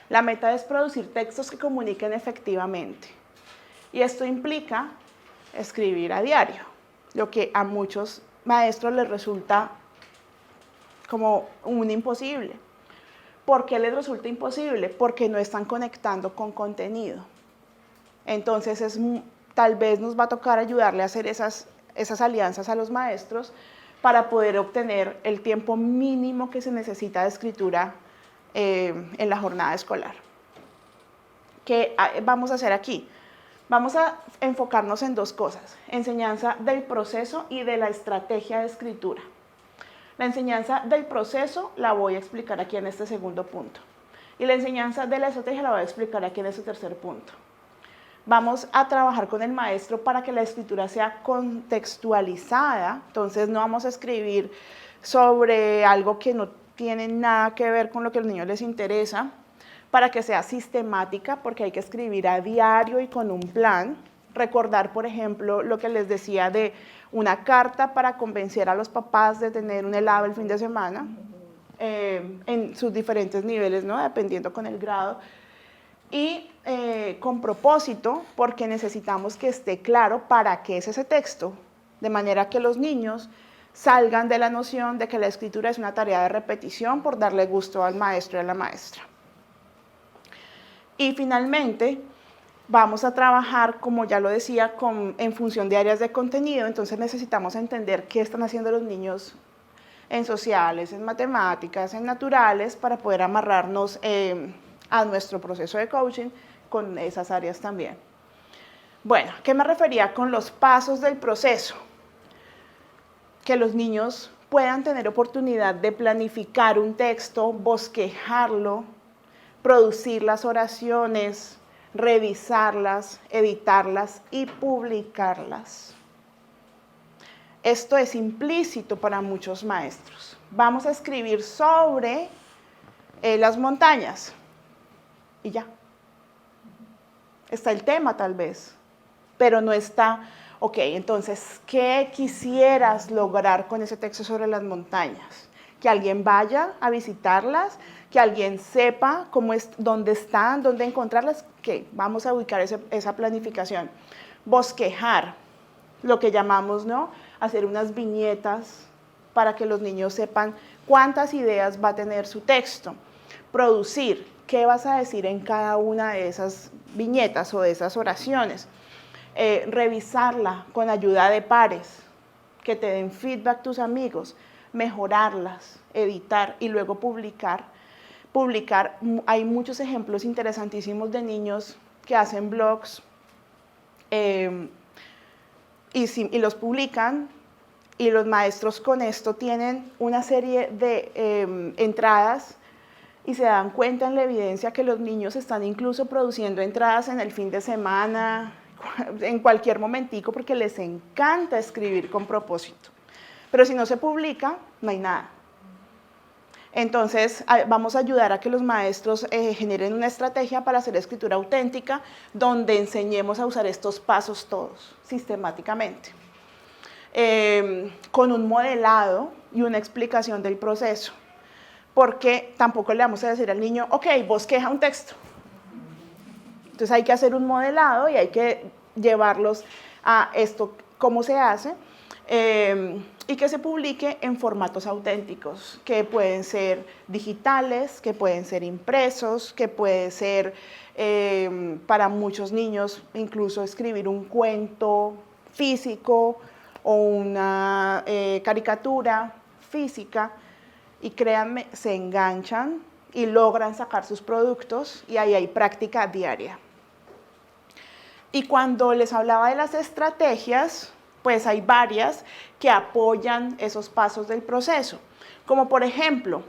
la meta es producir textos que comuniquen efectivamente. Y esto implica escribir a diario, lo que a muchos maestros les resulta como un imposible. ¿Por qué les resulta imposible? Porque no están conectando con contenido. Entonces, tal vez nos va a tocar ayudarle a hacer esas alianzas a los maestros para poder obtener el tiempo mínimo que se necesita de escritura en la jornada escolar. ¿Qué vamos a hacer aquí? Vamos a enfocarnos en dos cosas: enseñanza del proceso y de la estrategia de escritura. La enseñanza del proceso la voy a explicar aquí en este segundo punto. Y la enseñanza de la estrategia la voy a explicar aquí en este tercer punto. Vamos a trabajar con el maestro para que la escritura sea contextualizada. Entonces no vamos a escribir sobre algo que no tiene nada que ver con lo que a los niños les interesa, para que sea sistemática, porque hay que escribir a diario y con un plan. Recordar, por ejemplo, lo que les decía de una carta para convencer a los papás de tener un helado el fin de semana, en sus diferentes niveles, ¿no? Dependiendo con el grado. Y con propósito, porque necesitamos que esté claro para qué es ese texto, de manera que los niños salgan de la noción de que la escritura es una tarea de repetición por darle gusto al maestro y a la maestra. Y finalmente, vamos a trabajar, como ya lo decía, en función de áreas de contenido. Entonces necesitamos entender qué están haciendo los niños en sociales, en matemáticas, en naturales, para poder amarrarnos a nuestro proceso de coaching con esas áreas también. Bueno, ¿qué me refería con los pasos del proceso? Que los niños puedan tener oportunidad de planificar un texto, bosquejarlo, producir las oraciones, revisarlas, editarlas y publicarlas. Esto es implícito para muchos maestros. Vamos a escribir sobre las montañas y ya. Está el tema tal vez, pero no está, ok, entonces, ¿qué quisieras lograr con ese texto sobre las montañas? Que alguien vaya a visitarlas, que alguien sepa dónde están, dónde encontrarlas, que vamos a ubicar esa planificación. Bosquejar, lo que llamamos, ¿no? Hacer unas viñetas para que los niños sepan cuántas ideas va a tener su texto. Producir, ¿qué vas a decir en cada una de esas viñetas o de esas oraciones? Revisarla con ayuda de pares, que te den feedback tus amigos, mejorarlas, editar y luego publicar. Hay muchos ejemplos interesantísimos de niños que hacen blogs y los publican, y los maestros con esto tienen una serie de entradas y se dan cuenta en la evidencia que los niños están incluso produciendo entradas en el fin de semana, en cualquier momentico, porque les encanta escribir con propósito. Pero si no se publica, no hay nada. Entonces, vamos a ayudar a que los maestros generen una estrategia para hacer escritura auténtica, donde enseñemos a usar estos pasos todos, sistemáticamente. Con un modelado y una explicación del proceso. Porque tampoco le vamos a decir al niño, ok, bosqueja un texto. Entonces hay que hacer un modelado y hay que llevarlos a esto, cómo se hace, y que se publique en formatos auténticos, que pueden ser digitales, que pueden ser impresos, que puede ser para muchos niños incluso escribir un cuento físico o una caricatura física, y créanme, se enganchan y logran sacar sus productos, y ahí hay práctica diaria. Y cuando les hablaba de las estrategias, pues hay varias que apoyan esos pasos del proceso, como por ejemplo,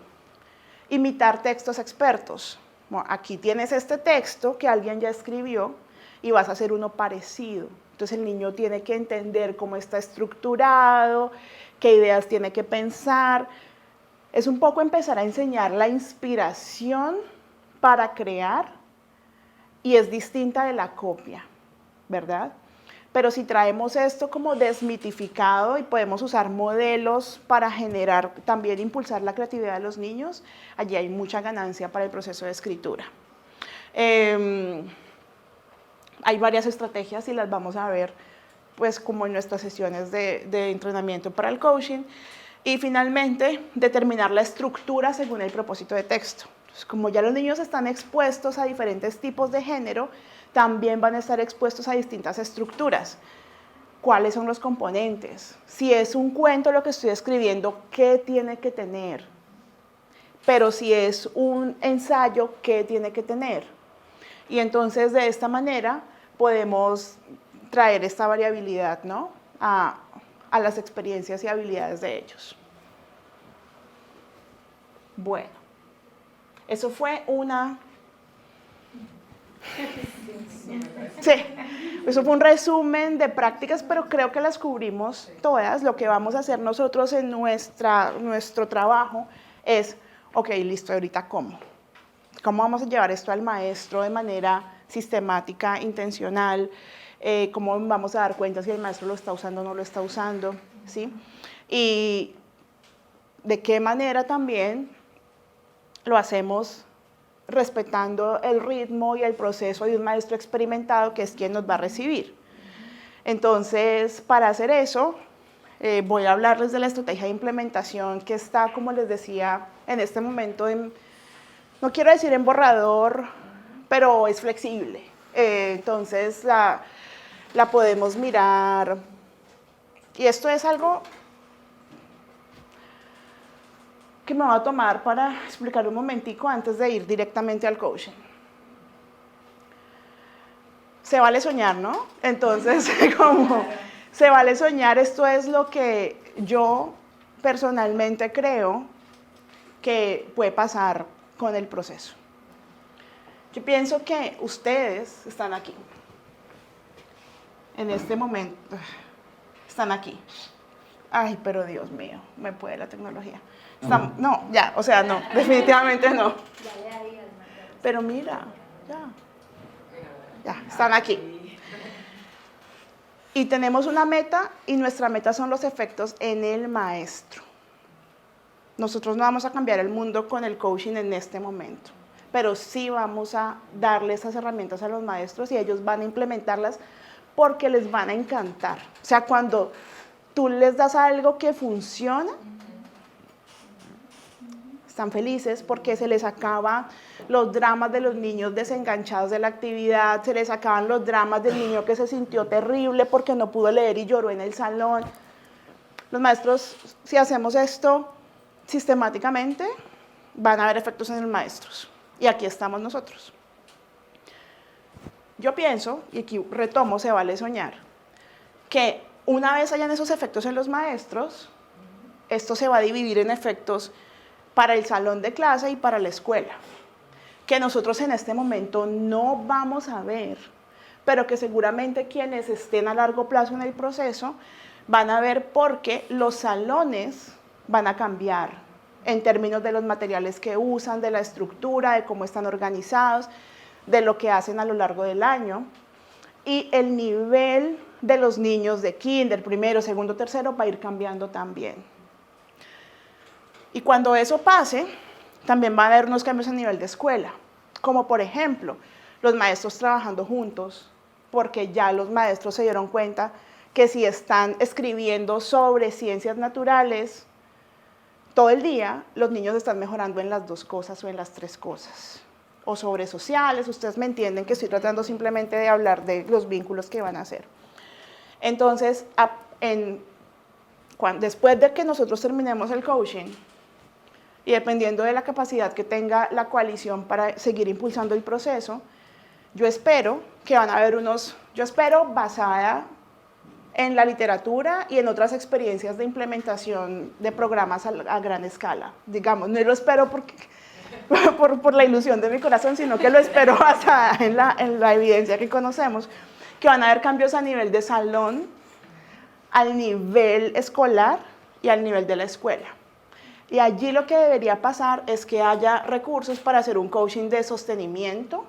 imitar textos expertos. Bueno, aquí tienes este texto que alguien ya escribió y vas a hacer uno parecido. Entonces el niño tiene que entender cómo está estructurado, qué ideas tiene que pensar. Es un poco empezar a enseñar la inspiración para crear, y es distinta de la copia, ¿verdad? Pero si traemos esto como desmitificado y podemos usar modelos para generar, también impulsar la creatividad de los niños, allí hay mucha ganancia para el proceso de escritura. Hay varias estrategias y las vamos a ver pues como en nuestras sesiones de entrenamiento para el coaching. Y finalmente, determinar la estructura según el propósito de texto. Entonces, como ya los niños están expuestos a diferentes tipos de género, también van a estar expuestos a distintas estructuras. ¿Cuáles son los componentes? Si es un cuento lo que estoy escribiendo, ¿qué tiene que tener? Pero si es un ensayo, ¿qué tiene que tener? Y entonces, de esta manera, podemos traer esta variabilidad, ¿no? a las experiencias y habilidades de ellos. Bueno, eso fue Sí, eso fue un resumen de prácticas, pero creo que las cubrimos todas. Lo que vamos a hacer nosotros en nuestro trabajo es, ok, listo, ahorita ¿cómo? ¿Cómo vamos a llevar esto al maestro de manera sistemática, intencional? ¿Cómo vamos a dar cuenta si el maestro lo está usando o no lo está usando? ¿Sí? Y de qué manera también lo hacemos respetando el ritmo y el proceso de un maestro experimentado, que es quien nos va a recibir. Entonces, para hacer eso, voy a hablarles de la estrategia de implementación, que está, como les decía, en este momento, no quiero decir en borrador, pero es flexible. Entonces, la podemos mirar. Y esto es algo que me va a tomar para explicar un momentico antes de ir directamente al coaching. Se vale soñar, ¿no? Entonces, como se vale soñar, esto es lo que yo personalmente creo que puede pasar con el proceso. Yo pienso que ustedes están aquí. En este momento, están aquí. Ay, pero Dios mío, me puede la tecnología. No, ya, o sea, no, definitivamente no. Pero mira, ya, están aquí. Y tenemos una meta y nuestra meta son los efectos en el maestro. Nosotros no vamos a cambiar el mundo con el coaching en este momento, pero sí vamos a darle esas herramientas a los maestros y ellos van a implementarlas porque les van a encantar. O sea, cuando tú les das algo que funciona, están felices porque se les acaban los dramas de los niños desenganchados de la actividad, se les acaban los dramas del niño que se sintió terrible porque no pudo leer y lloró en el salón. Los maestros, si hacemos esto sistemáticamente, van a haber efectos en los maestros. Y aquí estamos nosotros. Yo pienso, y aquí retomo, se vale soñar, que una vez hayan esos efectos en los maestros, esto se va a dividir en efectos para el salón de clase y para la escuela, que nosotros en este momento no vamos a ver, pero que seguramente quienes estén a largo plazo en el proceso van a ver porque los salones van a cambiar en términos de los materiales que usan, de la estructura, de cómo están organizados, de lo que hacen a lo largo del año. Y el nivel de los niños de kinder, primero, segundo, tercero, va a ir cambiando también. Y cuando eso pase, también va a haber unos cambios a nivel de escuela, como por ejemplo, los maestros trabajando juntos, porque ya los maestros se dieron cuenta que si están escribiendo sobre ciencias naturales todo el día, los niños están mejorando en las 2 cosas o en las 3 cosas. O sobre sociales, ustedes me entienden que estoy tratando simplemente de hablar de los vínculos que van a hacer. Entonces, después de que nosotros terminemos el coaching, y dependiendo de la capacidad que tenga la coalición para seguir impulsando el proceso, yo espero que van a haber basada en la literatura y en otras experiencias de implementación de programas a gran escala. Digamos, no lo espero por la ilusión de mi corazón, sino que lo espero basada en la evidencia que conocemos, que van a haber cambios a nivel de salón, al nivel escolar y al nivel de la escuela. Y allí lo que debería pasar es que haya recursos para hacer un coaching de sostenimiento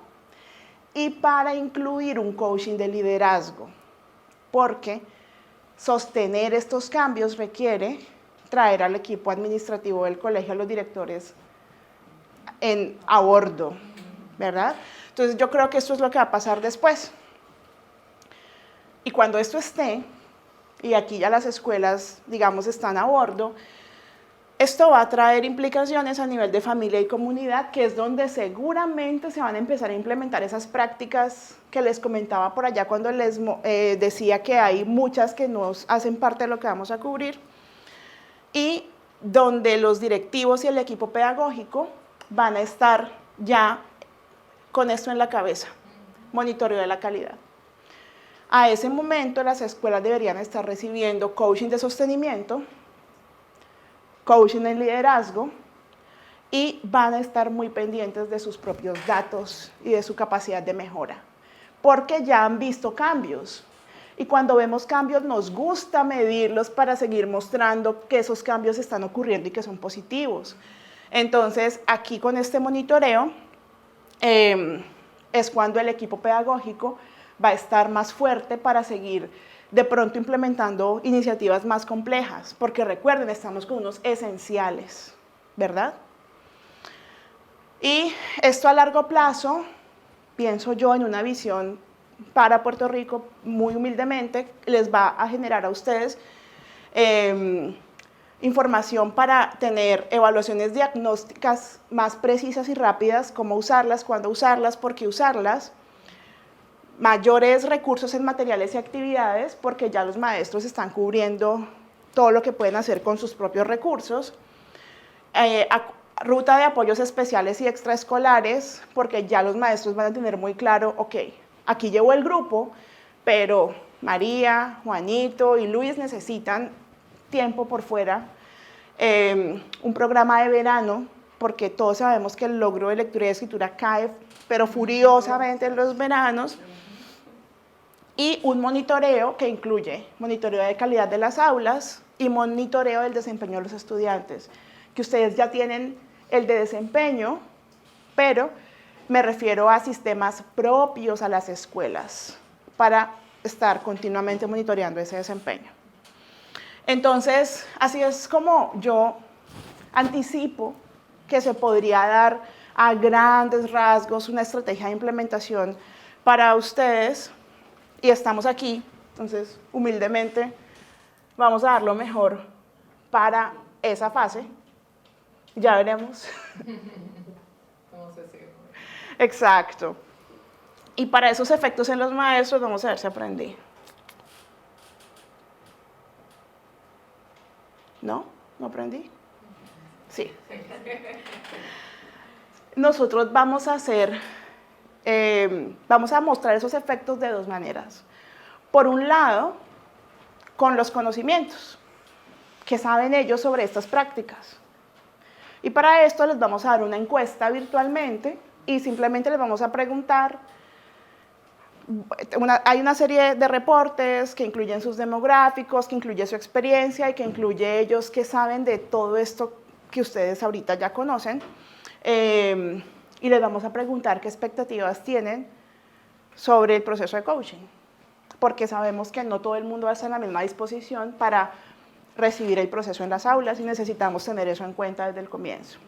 y para incluir un coaching de liderazgo, porque sostener estos cambios requiere traer al equipo administrativo del colegio, a los directores a bordo, ¿verdad? Entonces yo creo que esto es lo que va a pasar después. Y cuando esto esté, y aquí ya las escuelas, digamos, están a bordo, esto va a traer implicaciones a nivel de familia y comunidad, que es donde seguramente se van a empezar a implementar esas prácticas que les comentaba por allá cuando les decía que hay muchas que no hacen parte de lo que vamos a cubrir, y donde los directivos y el equipo pedagógico van a estar ya con esto en la cabeza, monitoreo de la calidad. A ese momento las escuelas deberían estar recibiendo coaching de sostenimiento, coaching en liderazgo, y van a estar muy pendientes de sus propios datos y de su capacidad de mejora, porque ya han visto cambios. Y cuando vemos cambios nos gusta medirlos para seguir mostrando que esos cambios están ocurriendo y que son positivos. Entonces, aquí con este monitoreo es cuando el equipo pedagógico va a estar más fuerte para seguir de pronto implementando iniciativas más complejas, porque recuerden, estamos con unos esenciales, ¿verdad? Y esto a largo plazo, pienso yo en una visión para Puerto Rico, muy humildemente, les va a generar a ustedes información para tener evaluaciones diagnósticas más precisas y rápidas, cómo usarlas, cuándo usarlas, por qué usarlas, mayores recursos en materiales y actividades, porque ya los maestros están cubriendo todo lo que pueden hacer con sus propios recursos, ruta de apoyos especiales y extraescolares, porque ya los maestros van a tener muy claro, ok, aquí llevo el grupo, pero María, Juanito y Luis necesitan tiempo por fuera, un programa de verano, porque todos sabemos que el logro de lectura y escritura cae, pero furiosamente en los veranos, y un monitoreo que incluye monitoreo de calidad de las aulas y monitoreo del desempeño de los estudiantes, que ustedes ya tienen el de desempeño, pero me refiero a sistemas propios a las escuelas para estar continuamente monitoreando ese desempeño. Entonces, así es como yo anticipo que se podría dar a grandes rasgos una estrategia de implementación para ustedes, y estamos aquí, entonces humildemente vamos a dar lo mejor para esa fase. Ya veremos. Exacto. Y para esos efectos en los maestros, vamos a ver si aprendí. ¿No? ¿No aprendí? Sí. Nosotros vamos a vamos a mostrar esos efectos de dos maneras. Por un lado, con los conocimientos que saben ellos sobre estas prácticas. Y para esto les vamos a dar una encuesta virtualmente y simplemente les vamos a preguntar. Hay una serie de reportes que incluyen sus demográficos, que incluye su experiencia y que incluye ellos que saben de todo esto que ustedes ahorita ya conocen. Y les vamos a preguntar qué expectativas tienen sobre el proceso de coaching, porque sabemos que no todo el mundo va a estar en la misma disposición para recibir el proceso en las aulas y necesitamos tener eso en cuenta desde el comienzo.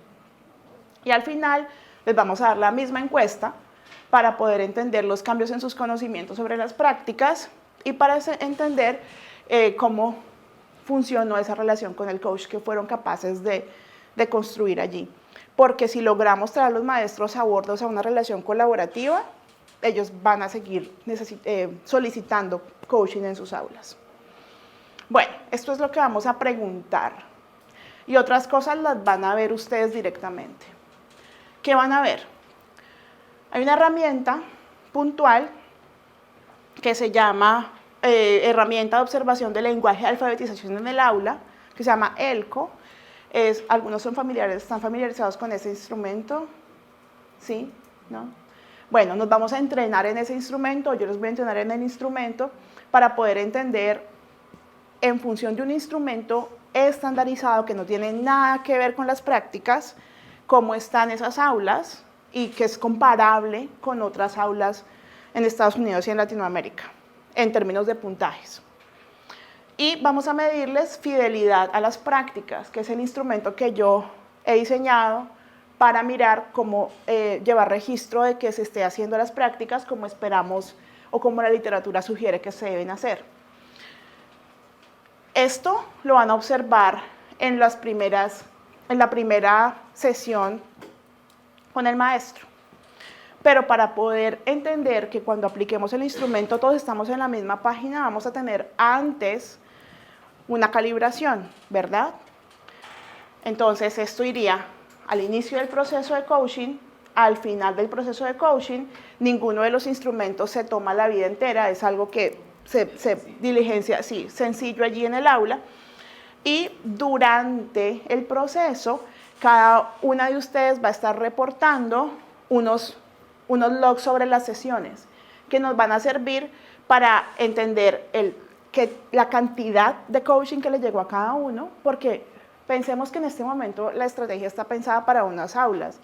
Y al final les vamos a dar la misma encuesta para poder entender los cambios en sus conocimientos sobre las prácticas y para entender cómo funcionó esa relación con el coach que fueron capaces de construir allí. Porque si logramos traer a los maestros a bordo a una relación colaborativa, ellos van a seguir solicitando coaching en sus aulas. Bueno, esto es lo que vamos a preguntar. Y otras cosas las van a ver ustedes directamente. ¿Qué van a ver? Hay una herramienta puntual que se llama Herramienta de Observación de Lenguaje y Alfabetización en el Aula, que se llama ELCO. Algunos están familiarizados con ese instrumento. ¿Sí? ¿No? Bueno, nos vamos a entrenar en ese instrumento, yo les voy a entrenar en el instrumento para poder entender en función de un instrumento estandarizado que no tiene nada que ver con las prácticas, cómo están esas aulas y que es comparable con otras aulas en Estados Unidos y en Latinoamérica, en términos de puntajes. Y vamos a medirles fidelidad a las prácticas, que es el instrumento que yo he diseñado para mirar cómo llevar registro de que se esté haciendo las prácticas como esperamos o como la literatura sugiere que se deben hacer. Esto lo van a observar en la primera sesión con el maestro. Pero para poder entender que cuando apliquemos el instrumento todos estamos en la misma página, vamos a tener antes una calibración, ¿verdad? Entonces esto iría al inicio del proceso de coaching, al final del proceso de coaching. Ninguno de los instrumentos se toma la vida entera, es algo que se diligencia, sí, sencillo allí en el aula. Y durante el proceso, cada una de ustedes va a estar reportando unos logs sobre las sesiones que nos van a servir para entender la cantidad de coaching que le llegó a cada uno, porque pensemos que en este momento la estrategia está pensada para unas aulas,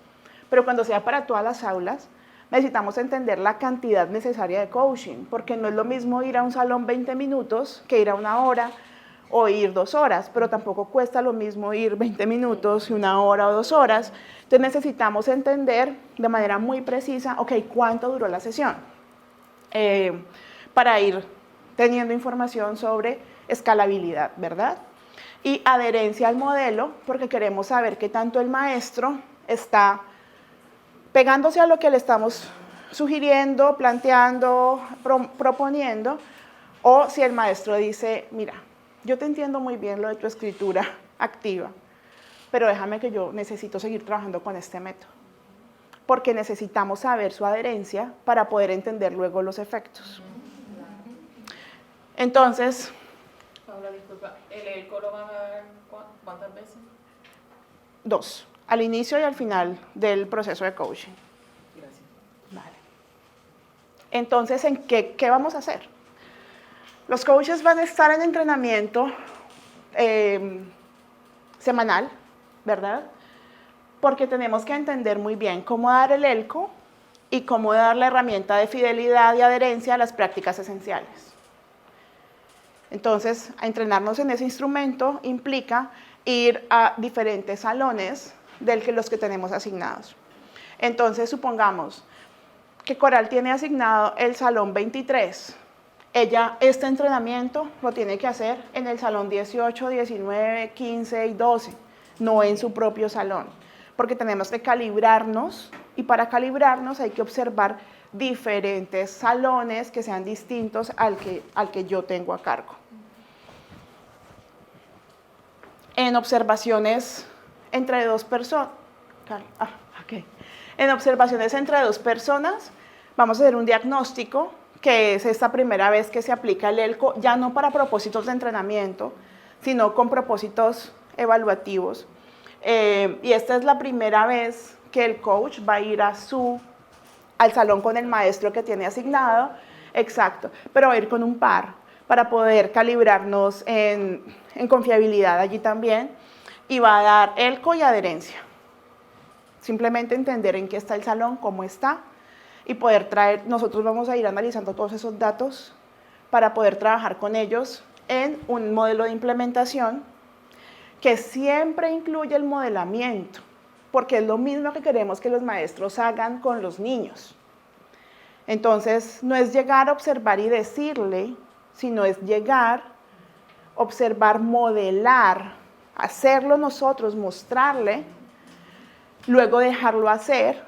pero cuando sea para todas las aulas, necesitamos entender la cantidad necesaria de coaching, porque no es lo mismo ir a un salón 20 minutos que ir a 1 hora o ir 2 horas, pero tampoco cuesta lo mismo ir 20 minutos y 1 hora o 2 horas. Entonces necesitamos entender de manera muy precisa, ok, ¿cuánto duró la sesión? Para ir teniendo información sobre escalabilidad, ¿verdad? Y adherencia al modelo, porque queremos saber qué tanto el maestro está pegándose a lo que le estamos sugiriendo, planteando, proponiendo, o si el maestro dice, mira, yo te entiendo muy bien lo de tu escritura activa, pero déjame que yo necesito seguir trabajando con este método, porque necesitamos saber su adherencia para poder entender luego los efectos. Entonces, Paula, disculpa, ¿el ELCO lo van a dar cuántas veces? 2, al inicio y al final del proceso de coaching. Gracias. Vale. Entonces, ¿qué vamos a hacer? Los coaches van a estar en entrenamiento semanal, ¿verdad? Porque tenemos que entender muy bien cómo dar el ELCO y cómo dar la herramienta de fidelidad y adherencia a las prácticas esenciales. Entonces, a entrenarnos en ese instrumento implica ir a diferentes salones los que tenemos asignados. Entonces, supongamos que Coral tiene asignado el salón 23. Ella, este entrenamiento lo tiene que hacer en el salón 18, 19, 15 y 12, no en su propio salón, porque tenemos que calibrarnos y para calibrarnos hay que observar diferentes salones que sean distintos al que yo tengo a cargo. En observaciones entre dos personas, en observaciones entre dos personas, vamos a hacer un diagnóstico, que es esta primera vez que se aplica el ELCO, ya no para propósitos de entrenamiento, sino con propósitos evaluativos. Y esta es la primera vez que el coach va a ir al salón con el maestro que tiene asignado, exacto, pero va a ir con un par para poder calibrarnos en confiabilidad allí también, y va a dar ELCO y adherencia. Simplemente entender en qué está el salón, cómo está, y poder nosotros vamos a ir analizando todos esos datos para poder trabajar con ellos en un modelo de implementación que siempre incluye el modelamiento, porque es lo mismo que queremos que los maestros hagan con los niños. Entonces, no es llegar a observar y decirle, sino es llegar, observar, modelar, hacerlo nosotros, mostrarle, luego dejarlo hacer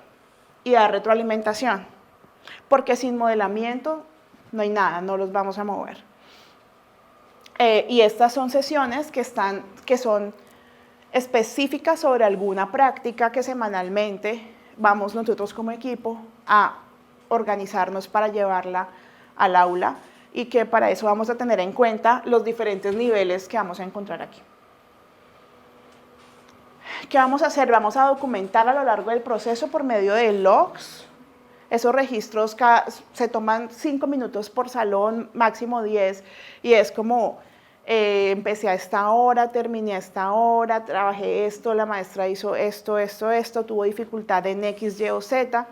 y dar retroalimentación, porque sin modelamiento no hay nada, no los vamos a mover. Y estas son sesiones que son específicas sobre alguna práctica que semanalmente vamos nosotros como equipo a organizarnos para llevarla al aula, y que para eso vamos a tener en cuenta los diferentes niveles que vamos a encontrar aquí. ¿Qué vamos a hacer? Vamos a documentar a lo largo del proceso por medio de logs. Esos registros se toman 5 minutos por salón, máximo 10, y es como empecé a esta hora, terminé a esta hora, trabajé esto, la maestra hizo esto, tuvo dificultad en X, Y o Z.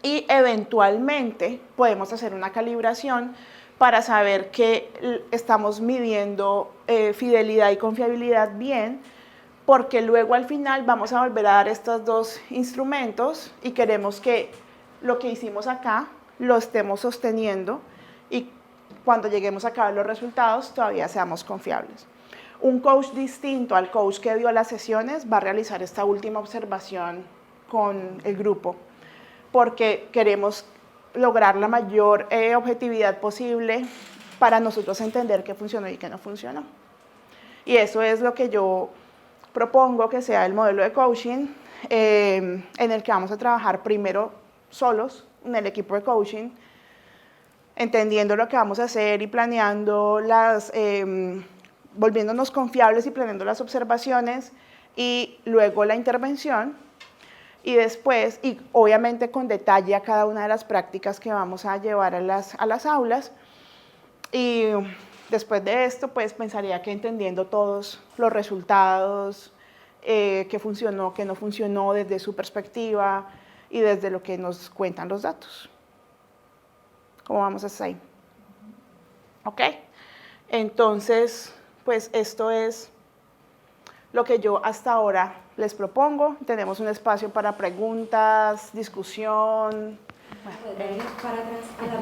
Y eventualmente podemos hacer una calibración para saber que estamos midiendo fidelidad y confiabilidad bien, porque luego al final vamos a volver a dar estos dos instrumentos y queremos que lo que hicimos acá lo estemos sosteniendo y cuando lleguemos a ver los resultados todavía seamos confiables. Un coach distinto al coach que dio las sesiones va a realizar esta última observación con el grupo, porque queremos lograr la mayor objetividad posible para nosotros entender qué funcionó y qué no funcionó. Y eso es lo que yo propongo que sea el modelo de coaching, en el que vamos a trabajar primero solos, en el equipo de coaching, entendiendo lo que vamos a hacer y planeando volviéndonos confiables y planeando las observaciones, y luego la intervención, y después, y obviamente con detalle a cada una de las prácticas que vamos a llevar a las aulas. Y después de esto, pues pensaría que entendiendo todos los resultados, qué funcionó, qué no funcionó desde su perspectiva y desde lo que nos cuentan los datos. ¿Cómo vamos hasta ahí? ¿Ok? Entonces, pues esto es lo que yo hasta ahora les propongo. Tenemos un espacio para preguntas, discusión. Para atrás a la